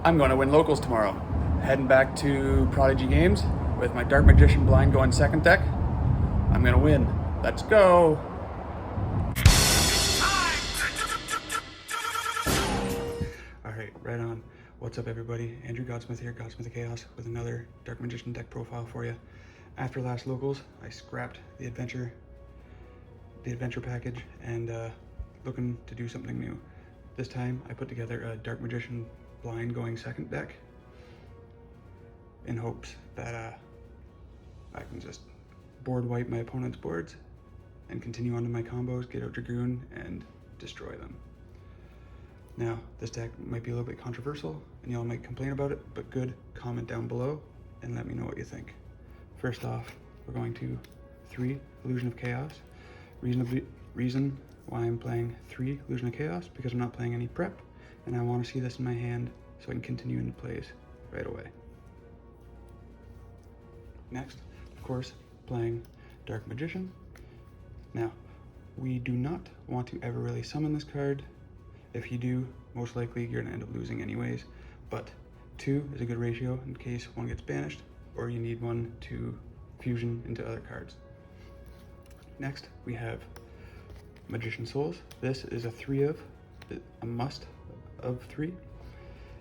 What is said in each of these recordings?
I'm going to win locals tomorrow. Heading back to Prodigy Games with my Dark Magician blind going second deck. I'm going to win. Let's go. Alright, right on. What's up everybody? Andrew Godsmith here, Godsmith of Chaos, with another Dark Magician deck profile for you. After last locals, I scrapped the adventure package and looking to do something new. This time I put together a Dark Magician blind going second deck in hopes that I can just board wipe my opponent's boards and continue on to my combos, get out Dragoon, and destroy them. Now, this deck might be a little bit controversial and y'all might complain about it, but good, comment down below and let me know what you think. First off, we're going to 3 Illusion of Chaos. Reason why I'm playing 3 Illusion of Chaos, because I'm not playing any prep and I want to see this in my hand so I can continue into plays right away. Next, of course, playing Dark Magician. Now, we do not want to ever really summon this card. If you do, most likely you're going to end up losing anyways, but 2 is a good ratio in case one gets banished or you need one to fusion into other cards. Next, we have Magician Souls. This is a must of 3.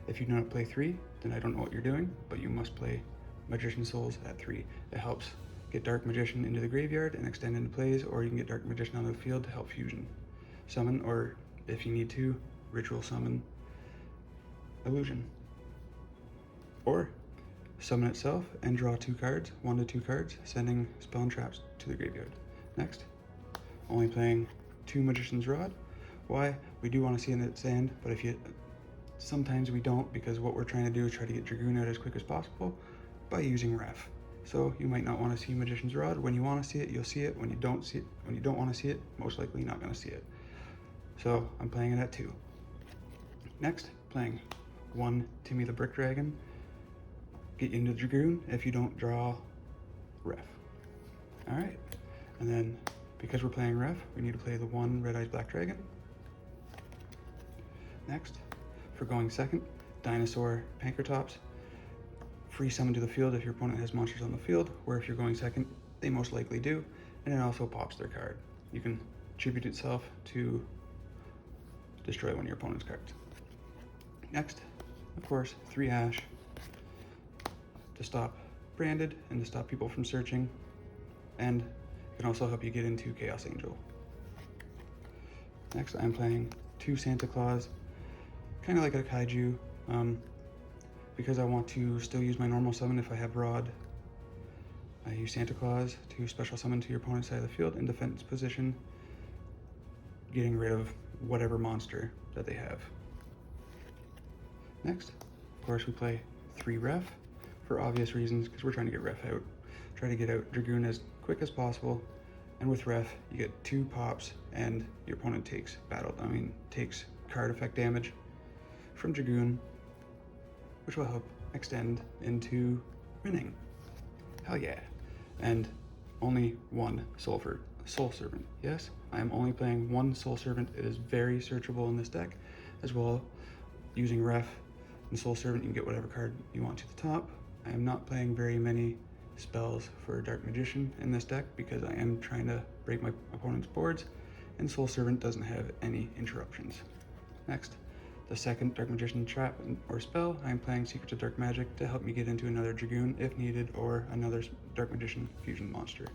If you do not play 3, then I don't know what you're doing, but you must play Magician Souls at 3. It helps get Dark Magician into the graveyard and extend into plays, or you can get Dark Magician on the field to help fusion. Summon, or if you need to, ritual summon Illusion. Or summon itself and draw 2 cards, 1 to 2 cards, sending spell and traps to the graveyard. Next, only playing 2 Magician's Rod. Why? We do want to see in its hand, but sometimes we don't, because what we're trying to do is try to get Dragoon out as quick as possible by using ref. So you might not want to see Magician's Rod. When you want to see it, you'll see it. When you don't want to see it, most likely you're not going to see it. So I'm playing it at 2. Next, playing 1 Timmy the Brick Dragon. Get you into Dragoon if you don't draw ref. Alright, and then because we're playing ref, we need to play the 1 Red Eyes Black Dragon. Next, for going second, Dinosaur Pankratops. Free summon to the field if your opponent has monsters on the field, where if you're going second, they most likely do, and it also pops their card. You can tribute itself to destroy one of your opponent's cards. Next, of course, 3 Ash to stop branded and to stop people from searching, and it can also help you get into Chaos Angel. Next, I'm playing 2 Santa Claus, kind of like a kaiju, because I want to still use my normal summon if I have Rod. I use Santa Claus to special summon to your opponent's side of the field in defense position, getting rid of whatever monster that they have. Next, of course, we play 3 Ref for obvious reasons, because we're trying to get Ref out. Try to get out Dragoon as quick as possible, and with Ref, you get 2 pops, and your opponent takes card effect damage from Dragoon, which will help extend into winning. Hell yeah. And only 1 Soul Servant. Yes, I am only playing 1 Soul Servant. It is very searchable in this deck. As well, using Ref and Soul Servant, you can get whatever card you want to the top. I am not playing very many spells for Dark Magician in this deck because I am trying to break my opponent's boards, and Soul Servant doesn't have any interruptions. Next, the second Dark Magician trap or spell, I am playing Secrets of Dark Magic to help me get into another Dragoon if needed, or another Dark Magician fusion monster.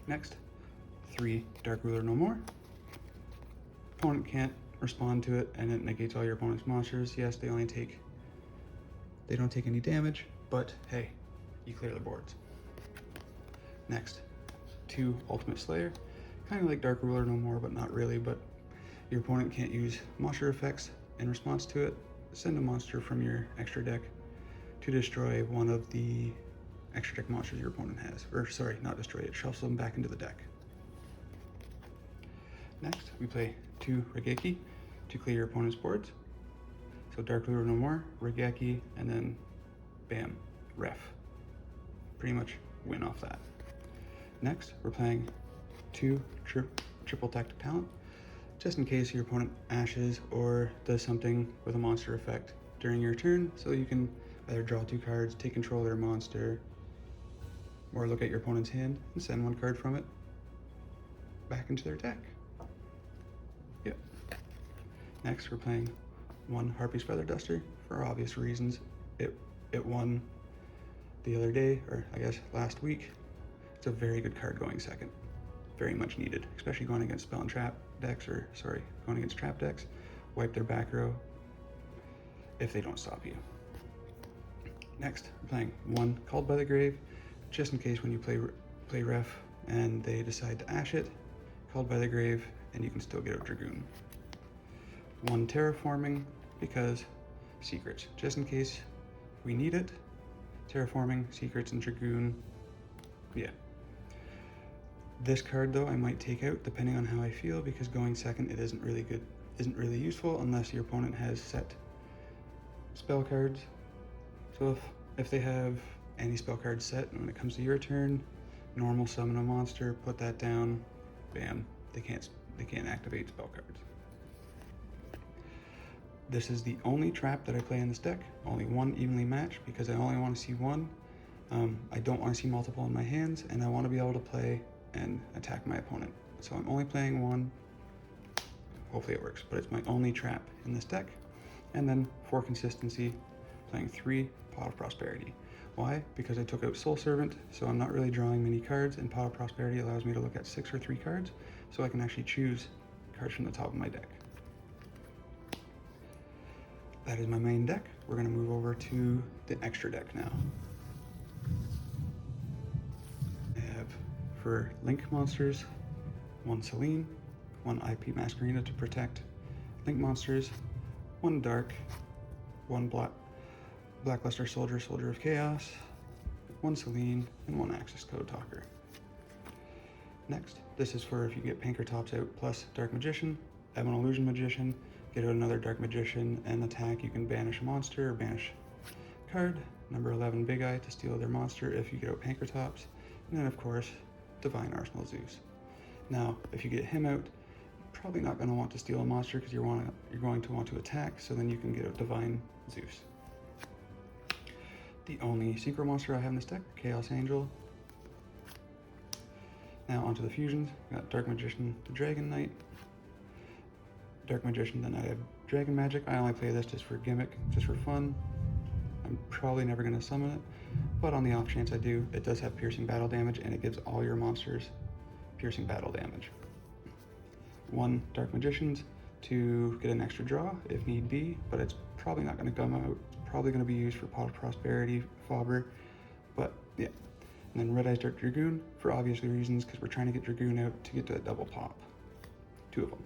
Next, 3 Dark Ruler No More. Opponent can't respond to it and it negates all your opponent's monsters. Yes, they don't take any damage, but hey, you clear the boards. Next, 2 Ultimate Slayer, kind of like Dark Ruler No More, but not really, but your opponent can't use monster effects in response to it. Send a monster from your extra deck to destroy one of the extra deck monsters your opponent has. Or sorry, not destroy it, shuffle them back into the deck. Next, we play 2 Regeki to clear your opponent's boards. So Dark Ruler No More, Regeki, and then bam, Ref. Pretty much win off that. Next, we're playing 2 Triple Tactic Talent. just in case your opponent ashes or does something with a monster effect during your turn, so you can either draw 2 cards, take control of their monster, or look at your opponent's hand and send 1 card from it back into their deck. Yep. Next, we're playing 1 Harpy's Feather Duster for obvious reasons. It won the other day, or I guess last week. It's a very good card going second. Very much needed, especially going against spell and trap decks, going against trap decks. Wipe their back row if they don't stop you. Next, we're playing 1 Called by the Grave, just in case when you play ref and they decide to ash it, Called by the Grave, and you can still get a Dragoon. 1 Terraforming, because secrets, just in case we need it. Terraforming, secrets, and Dragoon. Yeah. This card though I might take out depending on how I feel, because going second it isn't really useful unless your opponent has set spell cards. So if they have any spell cards set, and when it comes to your turn, normal summon a monster, put that down, bam, they can't activate spell cards. This is the only trap that I play in this deck, only 1 evenly matched, because I only want to see 1. I don't want to see multiple in my hands, and I want to be able to play and attack my opponent. So I'm only playing 1. Hopefully it works, but it's my only trap in this deck. And then for consistency, playing 3 Pot of Prosperity. Why? Because I took out Soul Servant, so I'm not really drawing many cards, and Pot of Prosperity allows me to look at 6 or 3 cards, so I can actually choose cards from the top of my deck. That is my main deck. We're going to move over to the extra deck now. I have, for Link monsters, 1 Selene, 1 IP Masquerena to protect Link monsters, 1 Dark, 1 Blackluster Soldier, Soldier of Chaos, 1 Selene, and 1 Axis Code Talker. Next, this is for if you get Pankratops out plus Dark Magician, Ebon Illusion Magician, get out another Dark Magician and attack, you can banish a monster or banish a card. Number 11 Big Eye to steal their monster if you get out Pankratops. And then of course, Divine Arsenal Zeus. Now, if you get him out, you're probably not going to want to steal a monster because you're going to want to attack, so then you can get out Divine Zeus. The only synchro monster I have in this deck, Chaos Angel. Now onto the fusions. We got Dark Magician to Dragon Knight. Dark Magician, then I have Dragon Magic. I only play this just for gimmick, just for fun. I'm probably never going to summon it, but on the off chance I do, it does have piercing battle damage, and it gives all your monsters piercing battle damage. 1 Dark Magicians to get an extra draw if need be, but it's probably not going to come out. It's probably going to be used for Pot of Prosperity, Fobber, but yeah. And then Red Eyes Dark Dragoon for obvious reasons, because we're trying to get Dragoon out to get to that double pop. 2 of them.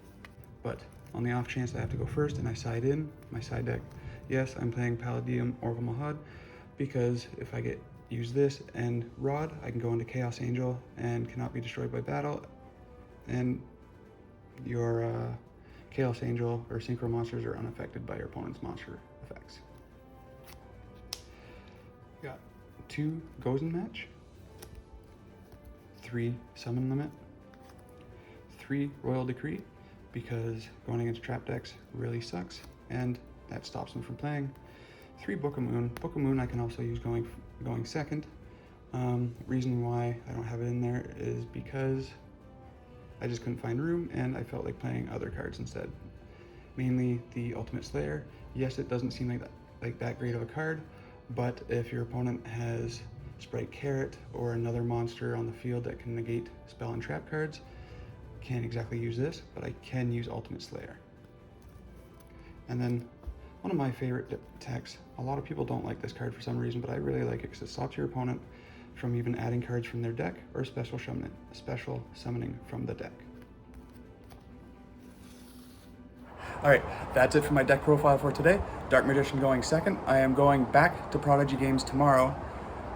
But on the off chance I have to go first and I side in my side deck, yes, I'm playing Palladium Oracle Mahad, because if I use this and Rod, I can go into Chaos Angel and cannot be destroyed by battle, and your Chaos Angel or Synchro monsters are unaffected by your opponent's monster effects. Got 2 Gozen Match, 3 Summon Limit, 3 Royal Decree, because going against trap decks really sucks, and that stops them from playing. 3 Book of Moon. Book of Moon I can also use going second. Reason why I don't have it in there is because I just couldn't find room, and I felt like playing other cards instead. Mainly the Ultimate Slayer. Yes, it doesn't seem like that great of a card, but if your opponent has Sprite Carrot or another monster on the field that can negate spell and trap cards, can't exactly use this, but I can use Ultimate Slayer. And then one of my favorite attacks, a lot of people don't like this card for some reason, but I really like it because it stops your opponent from even adding cards from their deck or special summoning from the deck. Alright, that's it for my deck profile for today. Dark Magician going second. I am going back to Prodigy Games tomorrow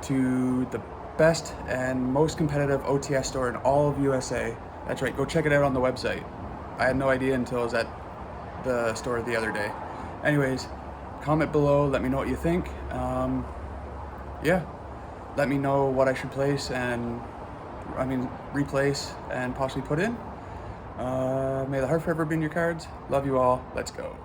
to the best and most competitive OTS store in all of USA. That's right, go check it out on the website. I had no idea until I was at the store the other day. Anyways, comment below, let me know what you think. Yeah, let me know what I should place and, replace and possibly put in. May the heart forever be in your cards. Love you all. Let's go.